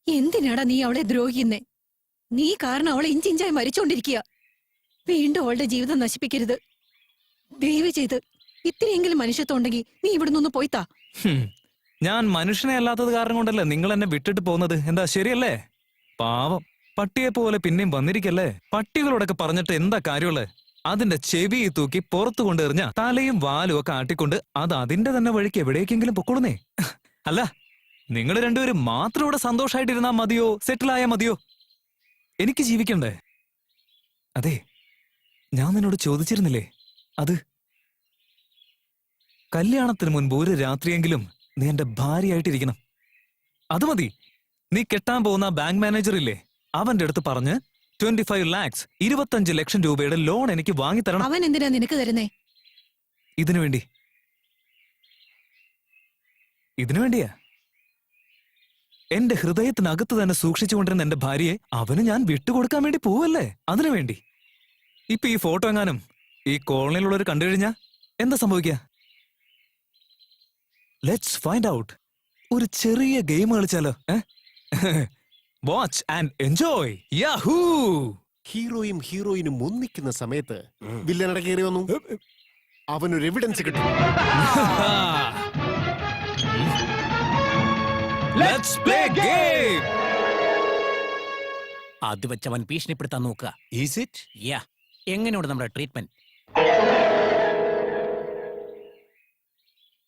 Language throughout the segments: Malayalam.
എന്തിനാടാ നീ അവളെ ദ്രോഹിക്കുന്നേ? നീ കാരണം അവളെ ഇഞ്ചിഞ്ചായി മരിച്ചോണ്ടിരിക്കുക. വീണ്ടും അവളുടെ ജീവിതം നശിപ്പിക്കരുത്. ദയവ് ചെയ്ത് ഇത്രയെങ്കിലും മനുഷ്യത്വം ഉണ്ടെങ്കിൽ നീ ഇവിടെ നിന്ന് പോയിത്താ. ഞാൻ മനുഷ്യനെ അല്ലാത്തത് കാരണം കൊണ്ടല്ലേ നിങ്ങൾ എന്നെ വിട്ടിട്ട് പോകുന്നത്? എന്താ ശരിയല്ലേ? പാവം പട്ടിയെ പോലെ പിന്നെയും വന്നിരിക്കല്ലേ. പട്ടികളോടൊക്കെ പറഞ്ഞിട്ട് എന്താ കാര്യമുള്ളത്? അതിന്റെ ചെവി തൂക്കി പുറത്തു കൊണ്ടെറിഞ്ഞ തലയും വാലും ഒക്കെ ആട്ടിക്കൊണ്ട് അത് അതിന്റെ തന്നെ വഴിക്ക് എവിടേക്കെങ്കിലും പൊക്കോളുന്നേ. അല്ല, നിങ്ങൾ രണ്ടുപേരും മാത്രം ഇവിടെ സന്തോഷമായിട്ടിരുന്നാ മതിയോ? സെറ്റിലായാ മതിയോ? എനിക്ക് ജീവിക്കണ്ടേ? അതെ, ഞാൻ നിന്നോട് ചോദിച്ചിരുന്നില്ലേ അത്? കല്യാണത്തിന് മുൻപ് ഒരു രാത്രിയെങ്കിലും നീ എന്റെ ഭാര്യയായിട്ടിരിക്കണം. അത് മതി. നീ കെട്ടാൻ പോകുന്ന ബാങ്ക് മാനേജർ ഇല്ലേ, അവന്റെ അടുത്ത് പറഞ്ഞ് 25 lakhs 25 ലക്ഷം രൂപയുടെ ലോൺ എനിക്ക് വാങ്ങിത്തരണം. അവൻ എന്തിനാ നിനക്ക് തരുന്നേ? ഇതിനു വേണ്ടിയാ. എന്റെ ഹൃദയത്തിനകത്ത് തന്നെ സൂക്ഷിച്ചുകൊണ്ടിരുന്ന എന്റെ ഭാര്യയെ അവന് ഞാൻ വിട്ടുകൊടുക്കാൻ വേണ്ടി പോവല്ലേ? അതിനു വേണ്ടി. ഇപ്പൊ ഈ ഫോട്ടോ എങ്ങാനും ഈ കോളനിയിലുള്ളവർ കണ്ടു കഴിഞ്ഞാ എന്താ സംഭവിക്കുക? Let's find out. ഒരു ചെറിയ ഗെയിം കളിച്ചാലോ? Watch and enjoy. യാഹൂ! ഹീറോയും ഹീറോയിനും ഒന്നിക്കുന്ന സമയത്ത് വില്ലനട കയറി വന്നു. അവനൊരു എവിഡൻസ് കിട്ടും. Let's play game. അത് വെച്ചവൻ ഭീഷണിപ്പെടുത്താൻ നോക്കുക. Is it? യാ. എങ്ങനെയുണ്ട് നമ്മുടെ ട്രീറ്റ്മെന്റ്?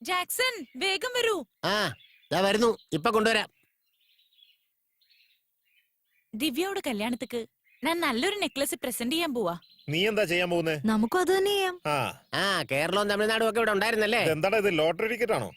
ജാക്സൺ, വേഗം വരൂ. ദാ വരുന്നു, ഇപ്പൊ കൊണ്ടുവരാം. ദിവ്യയുടെ കല്യാണത്തിക്ക് ഞാൻ നല്ലൊരു നെക്ലസ് പ്രസന്റ് ചെയ്യാൻ പോവാ. നീ എന്താ ചെയ്യാൻ പോകുന്നേ? നമുക്കും അത് തന്നെ ചെയ്യാം. കേരളവും തമിഴ്നാടും ഒക്കെ ഇവിടെ ഉണ്ടായിരുന്നല്ലേ? എന്താടാ ഇത്, ലോട്ടറി ടിക്കറ്റ് ആണോ?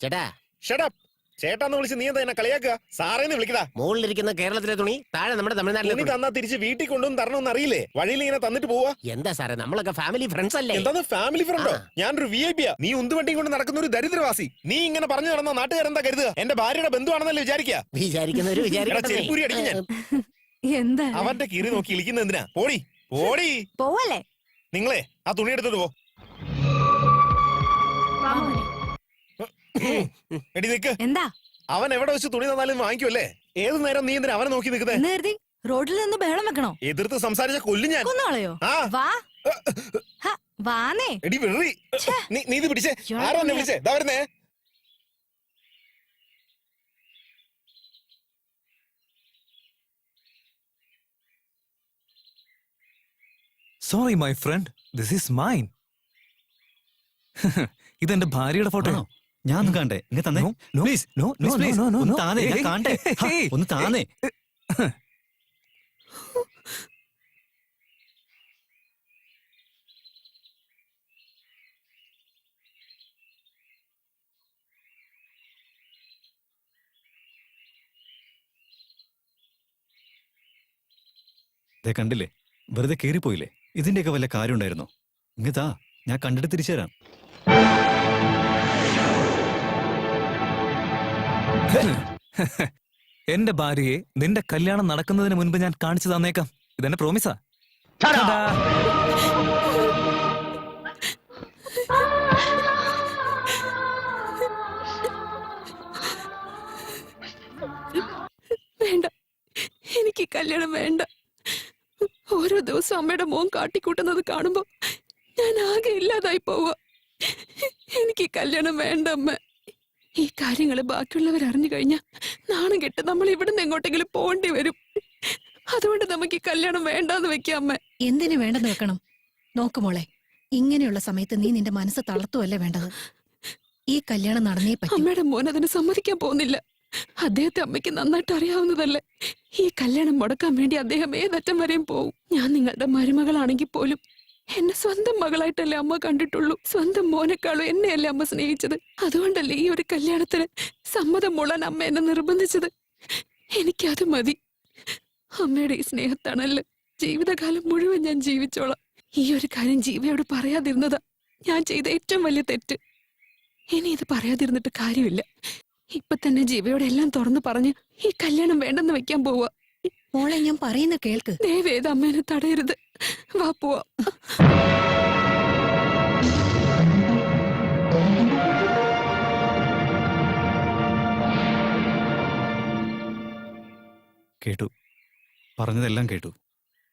ചേട്ടാ, ഷടപ്പ്. ചേട്ടാന്ന് വിളിച്ച് നീ എന്താ എന്നെ കളിയാക്കുക? സാറേന്ന് വിളിക്കടാ. മുകളിലിരിക്കുന്ന കേരളത്തിലെ തുണി, താഴെ നമ്മുടെ തമിഴ്നാട്ടിലെ തുണി തന്നാ തിരിച്ച് വീട്ടിൽ കൊണ്ടുവന്ന് തരണമെന്ന് അറിയില്ലേ? വഴിയിൽ ഇങ്ങനെ തന്നിട്ട് പോവാ. എന്താ സാറേ, നമ്മളൊക്കെ ഫാമിലി ഫ്രണ്ട്സ് അല്ലേ? എന്താ ഫാമിലി ഫ്രണ്ടോ? ഞാനൊരു VIP യാ. നീ ഉന്തുവണ്ടിയും കൊണ്ട് നടക്കുന്ന ഒരു ദരിദ്രവാസി. നീ ഇങ്ങനെ പറഞ്ഞു നടന്ന നാട്ടുകാരെന്താ കരുതുക? എന്റെ ഭാര്യയുടെ ബന്ധുവാണെന്നല്ലേ വിചാരിക്കുന്നവര് ചെരുപ്പൂരി അടിക്കും ഞാൻ. എന്താ അവന്റെ കിറി നോക്കി ഇളിക്കുന്ന എന്തിനാ? പോടി പോടി. പോവല്ലേ? നിങ്ങളെ ആ തുണി എടുത്തിട്ട് പോ. എടി നിക്ക്. എന്താ? അവൻ എവിടെ വെച്ച് തുണി തന്നാലും വാങ്ങിക്കുമല്ലേ? ഏത് നേരം നീ എന്തിനാ അവനെ നോക്കി നിൽക്കുന്നേ? റോഡിൽ നിന്ന് ബഹളം വെക്കണോ? എതിർത്ത് സംസാരിച്ച കൊല്ലും ഞാൻ. കൊന്നോളയോ? വാന്നേ. എടി വെറി, നീ ഇത് പിടിച്ചേ. ആരോ എന്നെ വിളിച്ചേ? ദാ വരുന്നേ. Sorry my friend, this is mine. ഇതെന്റെ ഭാര്യയുടെ ഫോട്ടോ. ഞാൻ ഒന്ന് കാണട്ടെ. ഒന്ന് താനേ. കണ്ടില്ലേ, വെറുതെ കേറിപ്പോയില്ലേ? ഇതിന്റെയൊക്കെ വല്ല കാര്യം ഉണ്ടായിരുന്നോ? ഇങ്ങത്താ, ഞാൻ കണ്ടിട്ട് തിരിച്ചു തരാം. എന്റെ ഭാര്യയെ നിന്റെ കല്യാണം നടക്കുന്നതിന് മുൻപ് ഞാൻ കാണിച്ചു തന്നേക്കാം. ഇതെന്നെ പ്രോമിസാ. വേണ്ട, എനിക്ക് കല്യാണം വേണ്ട. ഓരോ ദിവസം അമ്മയുടെ മോൻ കാട്ടിക്കൂട്ടുന്നത് കാണുമ്പോ ഞാൻ ആകെ ഇല്ലാതായി പോവുക. എനിക്ക് കല്യാണം വേണ്ട അമ്മ. ഈ കാര്യങ്ങള് ബാക്കിയുള്ളവർ അറിഞ്ഞു കഴിഞ്ഞാൽ നാണം കെട്ട് നമ്മൾ ഇവിടുന്ന് എങ്ങോട്ടെങ്കിലും പോകേണ്ടി വരും. അതുകൊണ്ട് നമുക്ക് ഈ കല്യാണം വേണ്ടാന്ന് വെക്കാം അമ്മ. എന്തിനു വേണ്ടെന്ന് വെക്കണം? നോക്കുമോളെ, ഇങ്ങനെയുള്ള സമയത്ത് നീ നിന്റെ മനസ്സ് തളർത്തുവല്ലേ വേണ്ടത്. ഈ കല്യാണം നടന്നേ പറ്റും. അമ്മയുടെ മോൻ അതിന് സമ്മതിക്കാൻ പോകുന്നില്ല. അദ്ദേഹത്തെ അമ്മയ്ക്ക് നന്നായിട്ട് അറിയാവുന്നതല്ലേ. ഈ കല്യാണം മുടക്കാൻ വേണ്ടി അദ്ദേഹം ഏതറ്റം വരെയും പോവും. ഞാൻ നിങ്ങളുടെ മരുമകളാണെങ്കിൽ പോലും എന്നെ സ്വന്തം മകളായിട്ടല്ലേ അമ്മ കണ്ടിട്ടുള്ളൂ. സ്വന്തം മോനെക്കാളും എന്നെയല്ലേ അമ്മ സ്നേഹിച്ചത്. അതുകൊണ്ടല്ലേ ഈ ഒരു കല്യാണത്തിന് സമ്മതം മൂളാൻ അമ്മ എന്നെ നിർബന്ധിച്ചത്. എനിക്കത് മതി. അമ്മയുടെ ഈ സ്നേഹത്താണല്ലോ ജീവിതകാലം മുഴുവൻ ഞാൻ ജീവിച്ചോളാം. ഈ ഒരു കാര്യം ജീവയോട് പറയാതിരുന്നതാ ഞാൻ ചെയ്ത ഏറ്റവും വലിയ തെറ്റ്. ഇനി ഇത് പറയാതിരുന്നിട്ട് കാര്യമില്ല. ഇപ്പൊ തന്നെ ജീവയോട് എല്ലാം തുറന്നു പറഞ്ഞ് ഈ കല്യാണം വേണ്ടെന്ന് വെക്കാൻ പോവാ. മോളെ, ഞാൻ പറയുന്ന കേൾക്ക്. ദയവേത് അമ്മേനെ തടയരുത്. വാ പോവാ. കേട്ടു. പറഞ്ഞതെല്ലാം കേട്ടു.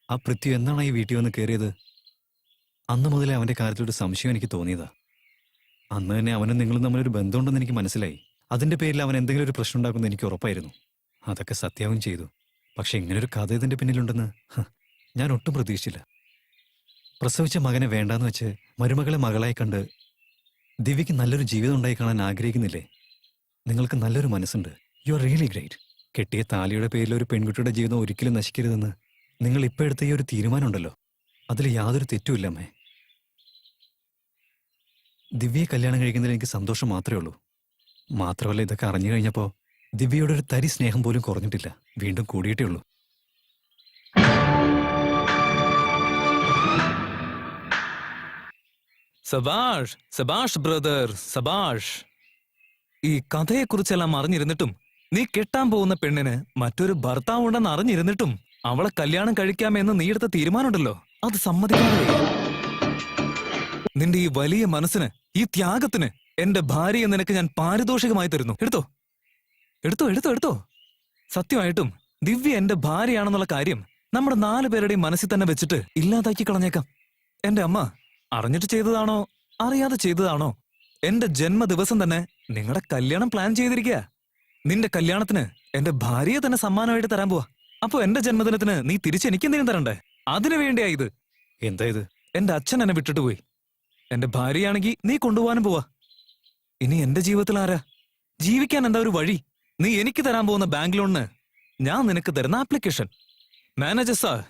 ആ പൃഥ്വി എന്നാണ് ഈ വീട്ടിൽ വന്ന് കയറിയത്? അന്ന് മുതലേ അവന്റെ കാര്യത്തിലൊരു സംശയം എനിക്ക് തോന്നിയതാ. അന്ന് തന്നെ അവനും നിങ്ങളും തമ്മിലൊരു ബന്ധമുണ്ടെന്ന് എനിക്ക് മനസ്സിലായി. അതിന്റെ പേരിൽ അവൻ എന്തെങ്കിലും ഒരു പ്രശ്നം ഉണ്ടാക്കുമെന്ന് എനിക്ക് ഉറപ്പായിരുന്നു. അതൊക്കെ സത്യാവും ചെയ്തു. പക്ഷെ ഇങ്ങനൊരു കഥ ഇതിന്റെ പിന്നിലുണ്ടെന്ന് ഞാൻ ഒട്ടും പ്രതീക്ഷിച്ചില്ല. പ്രസവിച്ച മകനെ വേണ്ടാന്ന് വെച്ച് മരുമകളെ മകളായി കണ്ട് ദിവ്യയ്ക്ക് നല്ലൊരു ജീവിതം ഉണ്ടായി കാണാൻ ആഗ്രഹിക്കുന്നില്ലേ? നിങ്ങൾക്ക് നല്ലൊരു മനസ്സുണ്ട്. You are really great. കെട്ടിയ താലിയുടെ പേരിൽ ഒരു പെൺകുട്ടിയുടെ ജീവിതം ഒരിക്കലും നശിക്കരുതെന്ന് നിങ്ങൾ ഇപ്പോൾ എടുത്ത ഈ ഒരു തീരുമാനമുണ്ടല്ലോ, അതിൽ യാതൊരു തെറ്റുമില്ല അമ്മേ. ദിവ്യയെ കല്യാണം കഴിക്കുന്നതിൽ എനിക്ക് സന്തോഷം മാത്രമേ ഉള്ളൂ. മാത്രമല്ല, ഇതൊക്കെ അറിഞ്ഞു കഴിഞ്ഞപ്പോൾ ദിവ്യയുടെ ഒരു തരി സ്നേഹം പോലും കുറഞ്ഞിട്ടില്ല, വീണ്ടും കൂടിയിട്ടേ ഉള്ളൂ. സബാഷ് സബാഷ് ബ്രദർ സബാഷ്. ഈ കഥയെക്കുറിച്ചെല്ലാം അറിഞ്ഞിരുന്നിട്ടും, നീ കെട്ടാൻ പോകുന്ന പെണ്ണിന് മറ്റൊരു ഭർത്താവ് ഉണ്ടെന്ന് അറിഞ്ഞിരുന്നിട്ടും അവളെ കല്യാണം കഴിക്കാമെന്ന് നീ എടുത്ത തീരുമാനമുണ്ടല്ലോ, അത് സമ്മതിക്കാതെ. നിന്റെ ഈ വലിയ മനസ്സിന്, ഈ ത്യാഗത്തിന് എന്റെ ഭാര്യയെ നിനക്ക് ഞാൻ പാരിതോഷികമായി തരുന്നു. എടുത്തോ എടുത്തോ എടുത്തോ എടുത്തോ. സത്യമായിട്ടും ദിവ്യ എന്റെ ഭാര്യയാണെന്നുള്ള കാര്യം നമ്മുടെ 4 പേരുടെയും മനസ്സിൽ തന്നെ വെച്ചിട്ട് ഇല്ലാതാക്കി കളഞ്ഞേക്കാം. എന്റെ അമ്മ അറിഞ്ഞിട്ട് ചെയ്തതാണോ അറിയാതെ ചെയ്തതാണോ, എന്റെ ജന്മദിവസം തന്നെ നിങ്ങളുടെ കല്യാണം പ്ലാൻ ചെയ്തിരിക്കുക. നിന്റെ കല്യാണത്തിന് എന്റെ ഭാര്യയെ തന്നെ സമ്മാനമായിട്ട് തരാൻ പോവാ. അപ്പൊ എന്റെ ജന്മദിനത്തിന് നീ തിരിച്ച് എനിക്കെന്തെങ്കിലും തരണ്ടേ? അതിനു വേണ്ടിയാ ഇത്. എന്താ ഇത്? എന്റെ അച്ഛൻ എന്നെ വിട്ടിട്ട് പോയി. എന്റെ ഭാര്യയാണെങ്കിൽ നീ കൊണ്ടുപോകാനും പോവാ. ഇനി എന്റെ ജീവിതത്തിൽ ആരാ? ജീവിക്കാൻ എന്താ ഒരു വഴി? നീ എനിക്ക് തരാൻ പോകുന്ന ബാങ്ക് ലോണിന് ഞാൻ നിനക്ക് തരുന്ന ആപ്ലിക്കേഷൻ. മാനേജർ സാർ,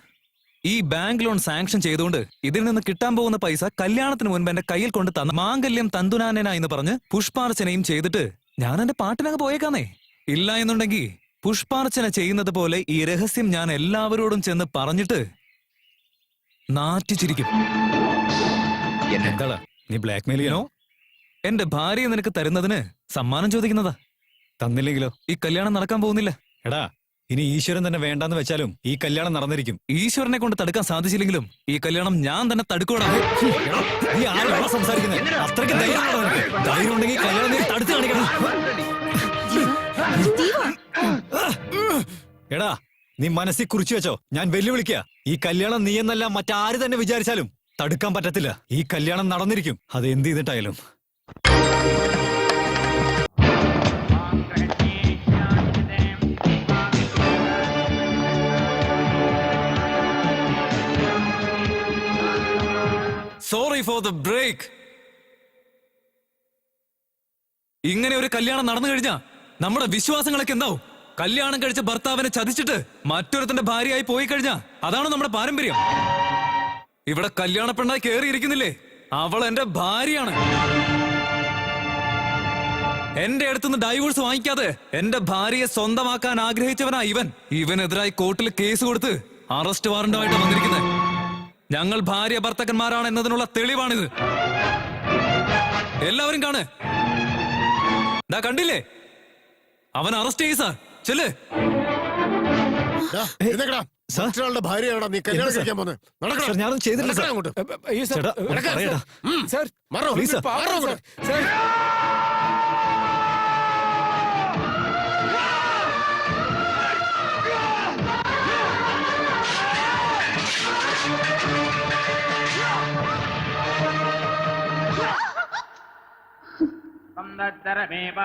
ഈ ബാങ്ക് ലോൺ സാങ്ഷൻ ചെയ്തുകൊണ്ട് ഇതിൽ നിന്ന് കിട്ടാൻ പോകുന്ന പൈസ കല്യാണത്തിന് മുൻപ് എന്റെ കയ്യിൽ കൊണ്ട് തന്ന മാംഗല്യം തന്തുനാനേന എന്ന് പറഞ്ഞ് പുഷ്പാർച്ചനയും ചെയ്തിട്ട് ഞാൻ എന്റെ പാട്ടിനങ്ങ് പോയേക്കാന്നേ. ഇല്ല എന്നുണ്ടെങ്കിൽ പുഷ്പാർച്ചന ചെയ്യുന്നത് പോലെ ഈ രഹസ്യം ഞാൻ എല്ലാവരോടും ചെന്ന് പറഞ്ഞിട്ട് നാറ്റിച്ചിരിക്കും. എന്താടാ നീ ബ്ലാക്ക് മെയിൽ ചെയ്യണോ? എന്റെ ഭാര്യയെ നിനക്ക് തരുന്നതിന് സമ്മാനം ചോദിക്കുന്നതാ. തന്നില്ലെങ്കിലോ? ഈ കല്യാണം നടക്കാൻ പോകുന്നില്ല. എടാ, ഇനി ഈശ്വരൻ തന്നെ വേണ്ടാന്ന് വെച്ചാലും ഈ കല്യാണം നടന്നിരിക്കും. ഈശ്വരനെ കൊണ്ട് തടുക്കാൻ സാധിച്ചില്ലെങ്കിലും ഈ കല്യാണം ഞാൻ തന്നെ തടുക്കോടാ. നീ ആരോടാ സംസാരിക്കുന്നത്? അത്രയ്ക്ക് ധൈര്യമാണോ നിനക്ക്? ധൈര്യം ഉണ്ടെങ്കിൽ കല്യാണം നീ തടുത്ത് കാണിക്കണം. എടാ, നീ മനസ്സിൽ കുറിച്ചു വെച്ചോ, ഞാൻ വെല്ലുവിളിക്കുക. ഈ കല്യാണം നീ എന്നല്ല മറ്റാര് തന്നെ വിചാരിച്ചാലും തടുക്കാൻ പറ്റത്തില്ല. ഈ കല്യാണം നടന്നിരിക്കും, അത് എന്ത് ചെയ്തിട്ടായാലും. Sorry for the break. ഇങ്ങനെ ഒരു കല്യാണം നടന്നു കഴിഞ്ഞാ നമ്മുടെ വിശ്വാസങ്ങളൊക്കെ എന്താവും? കല്യാണം കഴിച്ച ഭർത്താവിനെ ചതിച്ചിട്ട് മറ്റൊരുത്തന്റെ ഭാര്യയായി പോയി കഴിഞ്ഞാ അതാണ് നമ്മുടെ പാരമ്പര്യം. ഇവിടെ കല്യാണ പെണ്ണായി കേറിയിരിക്കുന്നില്ലേ, അവൾ എന്റെ ഭാര്യയാണ്. എന്റെ അടുത്തുനിന്ന് ഡൈവോഴ്സ് വാങ്ങിക്കാതെ എന്റെ ഭാര്യയെ സ്വന്തമാക്കാൻ ആഗ്രഹിച്ചവനാ ഇവൻ. ഇവനെതിരായി കോർട്ടിൽ കേസ് കൊടുത്ത് അറസ്റ്റ് വാറന്റുമായിട്ട് വന്നിരിക്കുന്നത്. ഞങ്ങൾ ഭാര്യ ഭർത്താക്കന്മാരാണ് എന്നതിനുള്ള തെളിവാണിത്. എല്ലാവരും കാണ്. കണ്ടില്ലേ, അവൻ അറസ്റ്റ് ചെയ്യ സാർ. ചെല്ല്. മറ്റൊരാളുടെ ഭാര്യയാണോ നീ കല്യാണം കഴിക്കാൻ പോകുന്നത്? സാർ, ഞാനൊന്നും ചെയ്തില്ല സാർ. അങ്ങോട്ട് ചേട്ടാ, പറയടാ. സാർ മാറോ, പ്ലീസ് സാർ. മാറോ അങ്ങോട്ട്. സാർ संदत्तरमेव